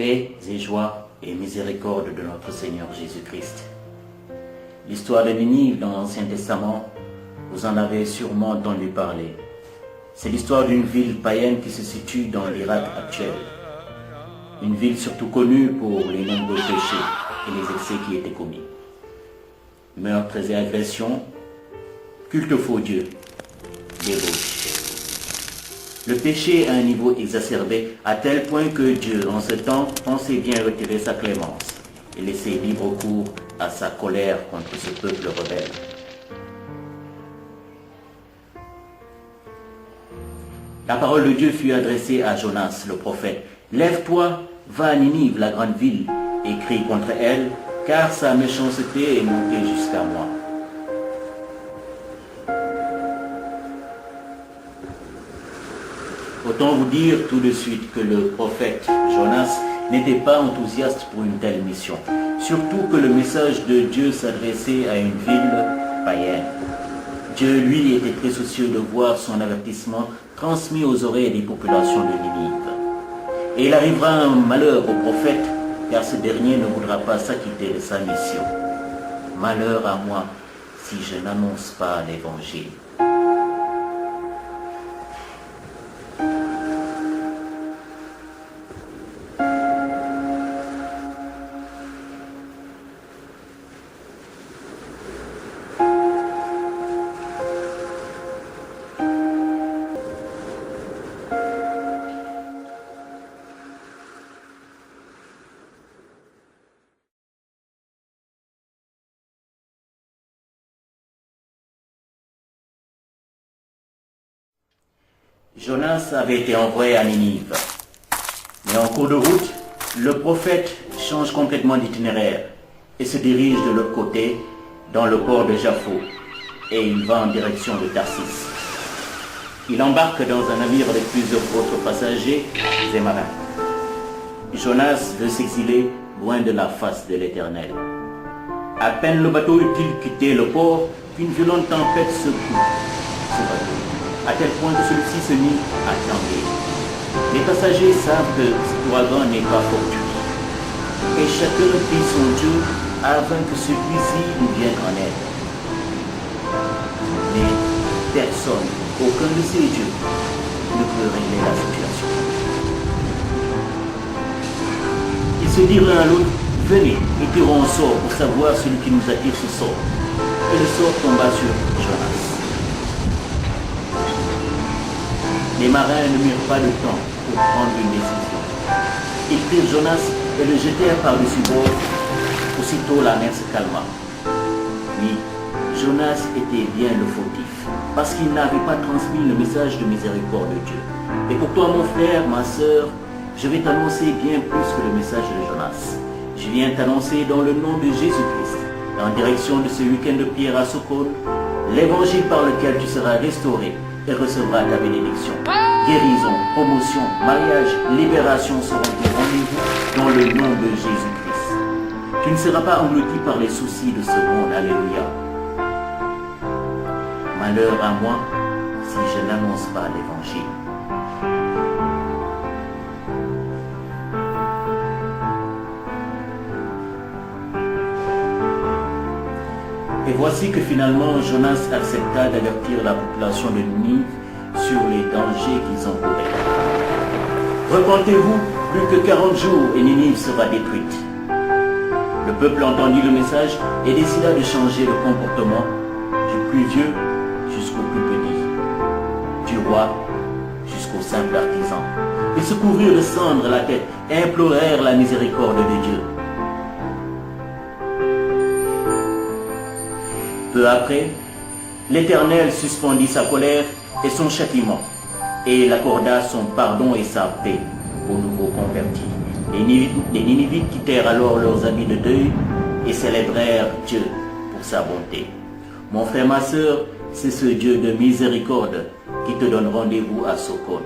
Paix et joie et miséricorde de notre Seigneur Jésus-Christ. L'histoire de Ninive dans l'Ancien Testament, vous en avez sûrement entendu parler. C'est l'histoire d'une ville païenne qui se situe dans l'Irak actuel. Une ville surtout connue pour les nombreux péchés et les excès qui étaient commis. Meurtres et agressions, culte aux faux dieux, débauche. Le péché à un niveau exacerbé à tel point que Dieu, en ce temps, pensait bien retirer sa clémence et laisser libre cours à sa colère contre ce peuple rebelle. La parole de Dieu fut adressée à Jonas, le prophète. « Lève-toi, va à Ninive, la grande ville, et crie contre elle, car sa méchanceté est montée jusqu'à moi. » Autant vous dire tout de suite que le prophète Jonas n'était pas enthousiaste pour une telle mission. Surtout que le message de Dieu s'adressait à une ville païenne. Dieu, lui, était très soucieux de voir son avertissement transmis aux oreilles des populations de Ninive. Et il arrivera un malheur au prophète, car ce dernier ne voudra pas s'acquitter de sa mission. Malheur à moi si je n'annonce pas l'évangile. Jonas avait été envoyé à Ninive. Mais en cours de route, le prophète change complètement d'itinéraire et se dirige de l'autre côté, dans le port de Jaffo, et il va en direction de Tarsis. Il embarque dans un navire avec plusieurs autres passagers et marins. Jonas veut s'exiler loin de la face de l'Éternel. À peine le bateau eut-il quitté le port qu'une violente tempête secoue ce bateau, à tel point que celui-ci se mit à trembler. Les passagers savent que cet ouragan n'est pas fortuit, et chacun prie son Dieu afin que celui-ci nous vienne en aide. Mais personne, aucun de ces dieux, ne peut régler la situation. Ils se dirent l'un à l'autre, venez, et tirons un sort pour savoir celui qui nous attire ce sort. Et le sort tomba sur Jonas. Les marins ne mirent pas de temps pour prendre une décision. Ils prirent Jonas et le jetèrent par-dessus bord. Aussitôt la mer se calma. Oui, Jonas était bien le fautif, parce qu'il n'avait pas transmis le message de miséricorde de Dieu. Et pour toi, mon frère, ma sœur, je vais t'annoncer bien plus que le message de Jonas. Je viens t'annoncer dans le nom de Jésus-Christ, en direction de ce week-end de prière à Sokone, l'évangile par lequel tu seras restauré et recevras ta bénédiction. Guérison, promotion, mariage, libération seront tes rendez-vous dans le nom de Jésus-Christ. Tu ne seras pas englouti par les soucis de ce monde. Alléluia. Malheur à moi si je n'annonce pas l'évangile. Et voici que finalement Jonas accepta d'avertir la population de Ninive sur les dangers qu'ils encouraient. Repentez-vous, plus que 40 jours et Ninive sera détruite. Le peuple entendit le message et décida de changer de comportement du plus vieux jusqu'au plus petit, du roi jusqu'au simple artisan. Ils se couvrirent de cendres la tête et implorèrent la miséricorde de Dieu. Peu après, l'Éternel suspendit sa colère et son châtiment, et il accorda son pardon et sa paix aux nouveaux convertis. Les Ninivites quittèrent alors leurs habits de deuil et célébrèrent Dieu pour sa bonté. Mon frère, ma sœur, c'est ce Dieu de miséricorde qui te donne rendez-vous à Sokone.